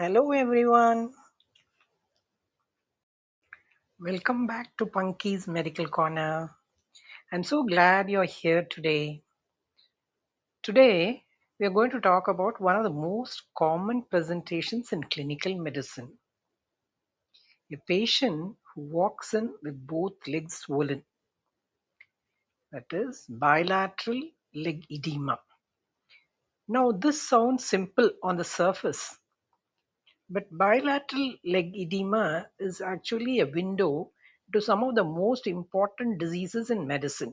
Hello everyone, welcome back to Punky's Medical Corner. I'm so glad you're here today. Today, we are going to talk about one of the most common presentations in clinical medicine. A patient who walks in with both legs swollen, that is, bilateral leg edema. Now, this sounds simple on the surface, but bilateral leg edema is actually a window to some of the most important diseases in medicine: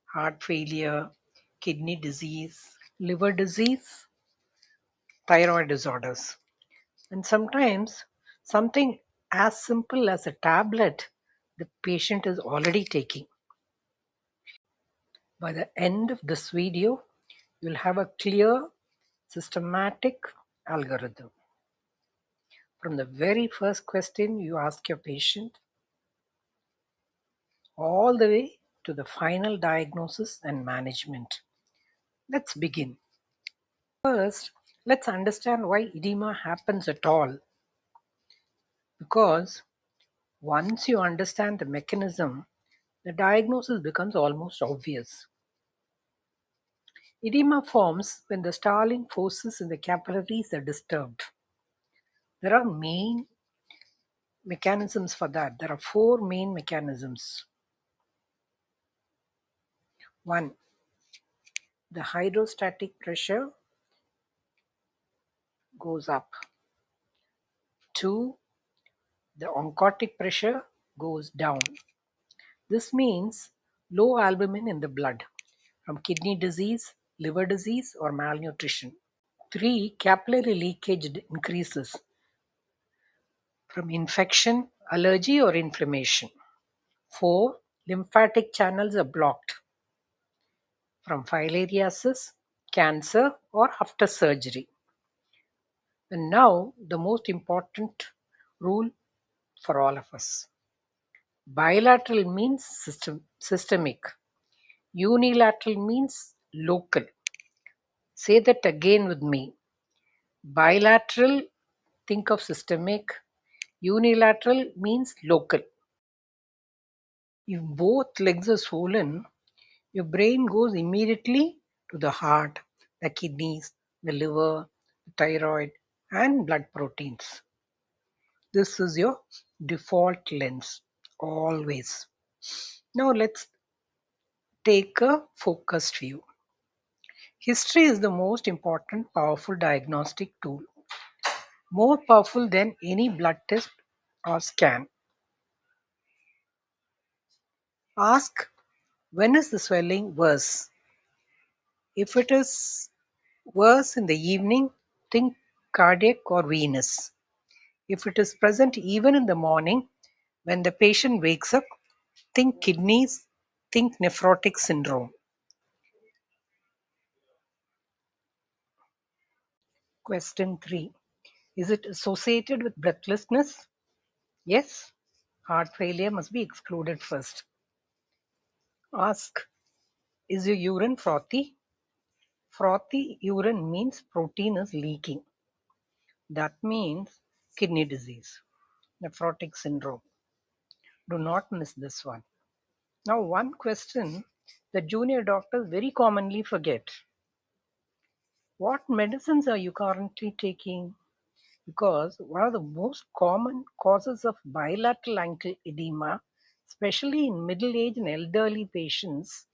heart failure, kidney disease, liver disease, thyroid disorders. And sometimes something as simple as a tablet the patient is already taking. By the end of this video, you'll have a clear, systematic algorithm. From the very first question you ask your patient, all the way to the final diagnosis and management. Let's begin. First, let's understand why edema happens at all. Because once you understand the mechanism, the diagnosis becomes almost obvious. Edema forms when the Starling forces in the capillaries are disturbed. There are main mechanisms for that. There are four main mechanisms. One, the hydrostatic pressure goes up. Two, the oncotic pressure goes down. This means low albumin in the blood from kidney disease, liver disease, or malnutrition. 3. Capillary leakage increases from infection, allergy, or inflammation. 4. Lymphatic channels are blocked from filariasis, cancer, or after surgery. And now the most important rule for all of us. Bilateral means systemic. Unilateral means local. Say that again with me. Bilateral, think of systemic. Unilateral means local. If both legs are swollen, your brain goes immediately to the heart, the kidneys, the liver, the thyroid, and blood proteins. This is your default lens, always. Now let's take a focused view. History is the most important, powerful diagnostic tool, more powerful than any blood test or scan. Ask, when is the swelling worse? If it is worse in the evening, think cardiac or venous. If it is present even in the morning, when the patient wakes up, think kidneys, think nephrotic syndrome. Question 3. Is it associated with breathlessness? Yes. Heart failure must be excluded first. Ask, is your urine frothy? Frothy urine means protein is leaking. That means kidney disease, nephrotic syndrome. Do not miss this one. Now, one question that junior doctors very commonly forget. What medicines are you currently taking? Because one of the most common causes of bilateral ankle edema, especially in middle-aged and elderly patients,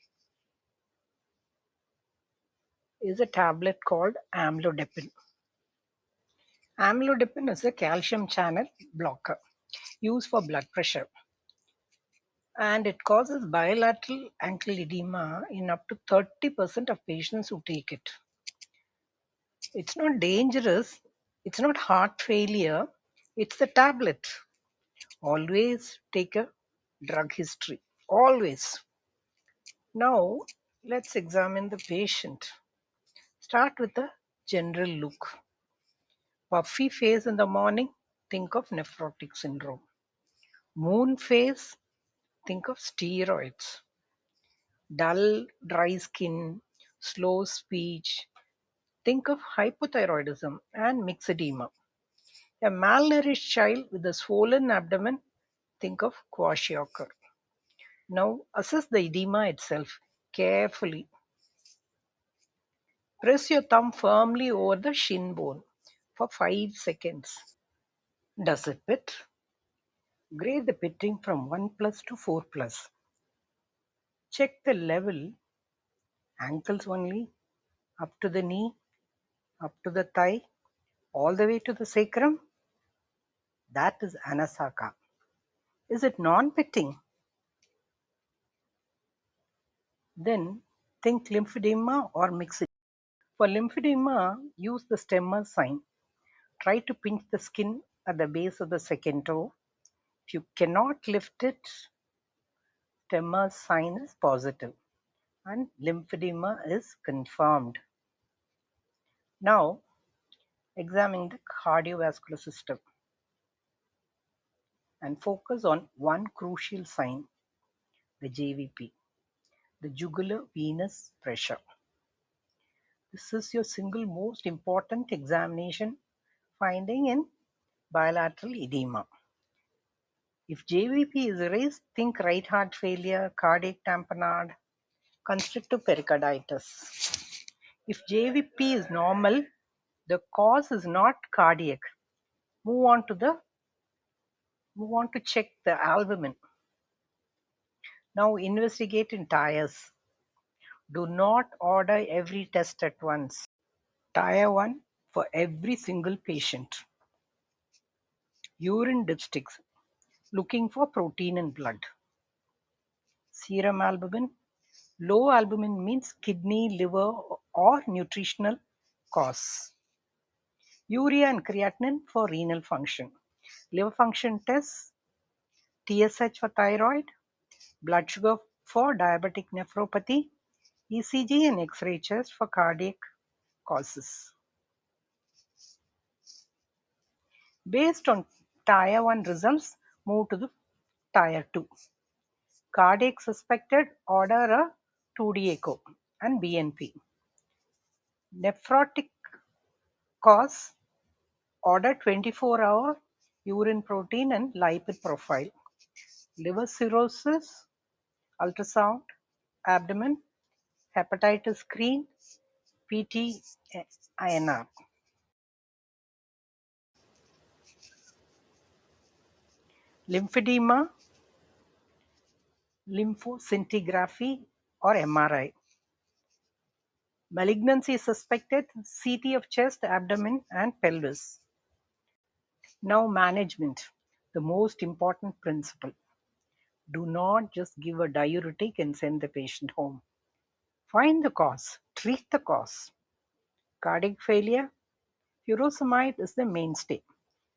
is a tablet called amlodipine. Amlodipine is a calcium channel blocker used for blood pressure, and it causes bilateral ankle edema in up to 30% of patients who take it. It's not dangerous, it's not heart failure, it's the tablet. Always take a drug history, always. Now, let's examine the patient. Start with a general look. Puffy face in the morning, think of nephrotic syndrome. Moon face, think of steroids. Dull, dry skin, slow speech, Think of hypothyroidism and myxedema. A malnourished child with a swollen abdomen, think of kwashiorkor. Now assess the edema itself carefully. Press your thumb firmly over the shin bone for 5 seconds. Does it pit? Grade the pitting from 1 plus to 4 plus. Check the level, ankles only, up to the knee, up to the thigh, all the way to the sacrum. That is anasaka. Is it non-pitting? Then think lymphedema or myxedema. For lymphedema, use the Stemmer sign. Try to pinch the skin at the base of the second toe. If you cannot lift it, Stemmer's sign is positive and lymphedema is confirmed. Now, examine the cardiovascular system and focus on one crucial sign, the JVP, the jugular venous pressure. This is your single most important examination finding in bilateral edema. If JVP is raised, think right heart failure, cardiac tamponade, constrictive pericarditis. If JVP is normal, the cause is not cardiac. Move on to check the albumin. Now investigate in tires. Do not order every test at once. Tire 1 for every single patient. Urine dipsticks, looking for protein in blood. Serum albumin. Low albumin means kidney, liver or nutritional cause. Urea and creatinine for renal function. Liver function tests, TSH for thyroid, blood sugar for diabetic nephropathy, ECG and X-ray chest for cardiac causes. Based on Tier 1 results, move to the Tier 2. Cardiac suspected, order a 2D echo and BNP. Nephrotic cause, order 24-hour urine protein and lipid profile. Liver cirrhosis, ultrasound, abdomen, hepatitis screen, PT-INR. Lymphedema, lymphoscintigraphy or MRI. Malignancy suspected, CT of chest, abdomen and pelvis. Now management, the most important principle. Do not just give a diuretic and send the patient home. Find the cause, treat the cause. Cardiac failure, furosemide is the mainstay.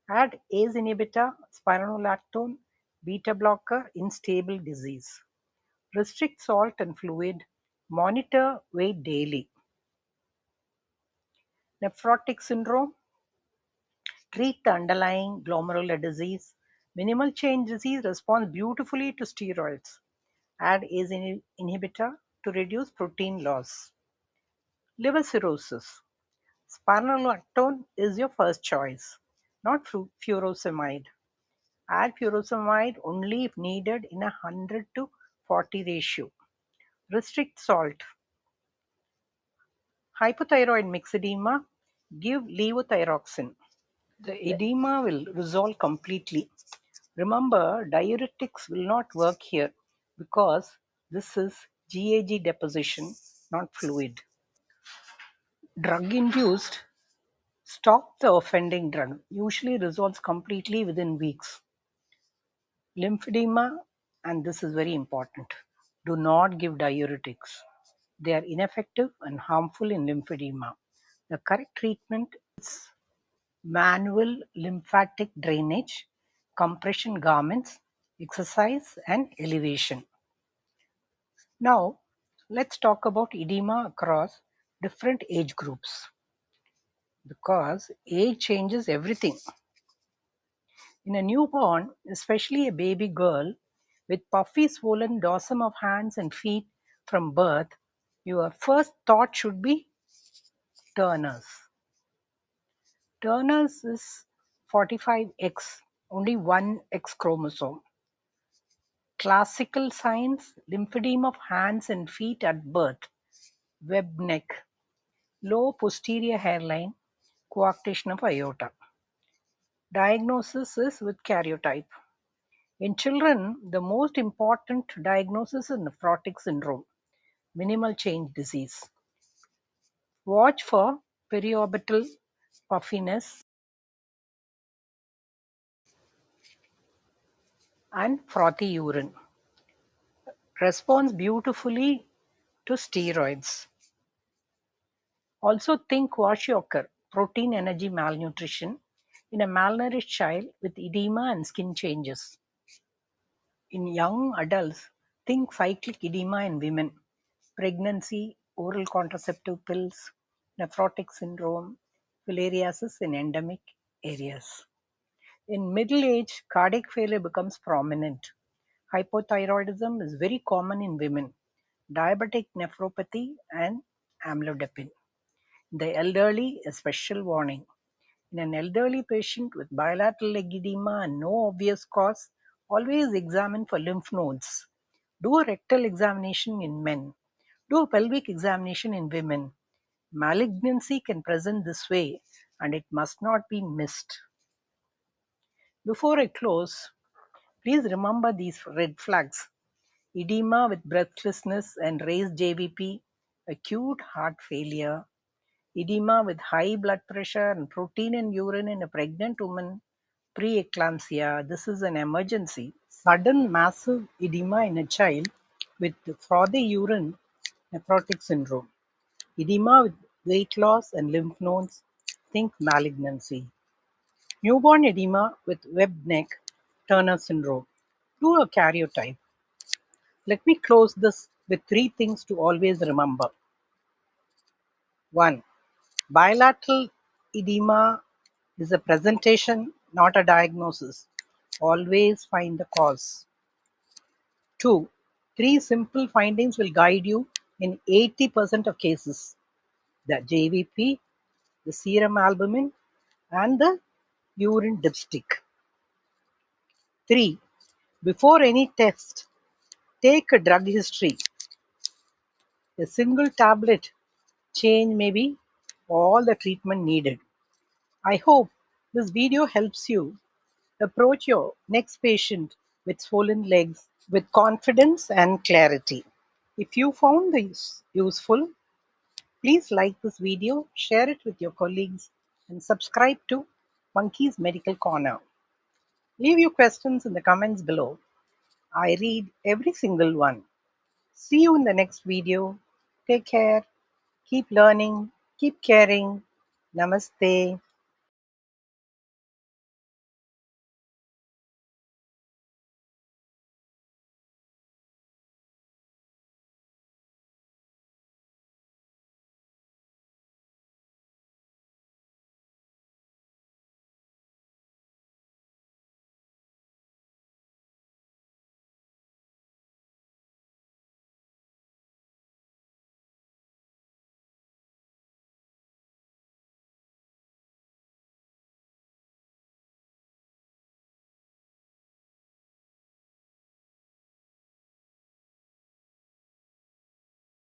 Add ACE inhibitor, spironolactone, beta blocker in stable disease. Restrict salt and fluid. Monitor weight daily. Nephrotic syndrome, treat the underlying glomerular disease. Minimal change disease responds beautifully to steroids. Add ACE inhibitor to reduce protein loss. Liver cirrhosis, spironolactone is your first choice, not furosemide. Add furosemide only if needed in a 100:40 ratio. Restrict salt. Hypothyroid myxedema, give levothyroxine. The edema will resolve completely. Remember, diuretics will not work here because this is GAG deposition, not fluid. Drug-induced, stop the offending drug, usually resolves completely within weeks. Lymphedema, and this is very important, do not give diuretics. They are ineffective and harmful in lymphedema. The correct treatment is manual lymphatic drainage, compression garments, exercise and elevation. Now, let's talk about edema across different age groups because age changes everything. In a newborn, especially a baby girl with puffy swollen dorsum of hands and feet from birth, your first thought should be Turner's. Turner's is 45X, only one X chromosome. Classical signs: lymphedema of hands and feet at birth, webbed neck, low posterior hairline, coarctation of aorta. Diagnosis is with karyotype. In children, the most important diagnosis is nephrotic syndrome, minimal change disease. Watch for periorbital puffiness and frothy urine. Responds beautifully to steroids. Also think kwashiorkor, protein energy malnutrition, in a malnourished child with edema and skin changes. In young adults, think cyclic edema in women, pregnancy, oral contraceptive pills, nephrotic syndrome, filariasis in endemic areas. In middle age, cardiac failure becomes prominent. Hypothyroidism is very common in women, diabetic nephropathy, and amlodipine. In the elderly, a special warning. In an elderly patient with bilateral leg edema and no obvious cause, always examine for lymph nodes. Do a rectal examination in men. Do a pelvic examination in women. Malignancy can present this way and it must not be missed. Before I close, please remember these red flags. Edema with breathlessness and raised JVP, acute heart failure, edema with high blood pressure and protein in urine in a pregnant woman, preeclampsia. This is an emergency. Sudden massive edema in a child with frothy urine, nephrotic syndrome. Edema with weight loss and lymph nodes, think malignancy. Newborn edema with webbed neck, Turner syndrome. Do a karyotype. Let me close this with three things to always remember. 1. Bilateral edema is a presentation, not a diagnosis. Always find the cause. 2. Three simple findings will guide you in 80% of cases: the JVP, the serum albumin, and the urine dipstick. 3. Before any test, take a drug history. A single tablet change may be all the treatment needed. I hope this video helps you approach your next patient with swollen legs with confidence and clarity. If you found this useful, please like this video, share it with your colleagues, and subscribe to Monkey's Medical Corner. Leave your questions in the comments below. I read every single one. See you in the next video. Take care. Keep learning. Keep caring. Namaste.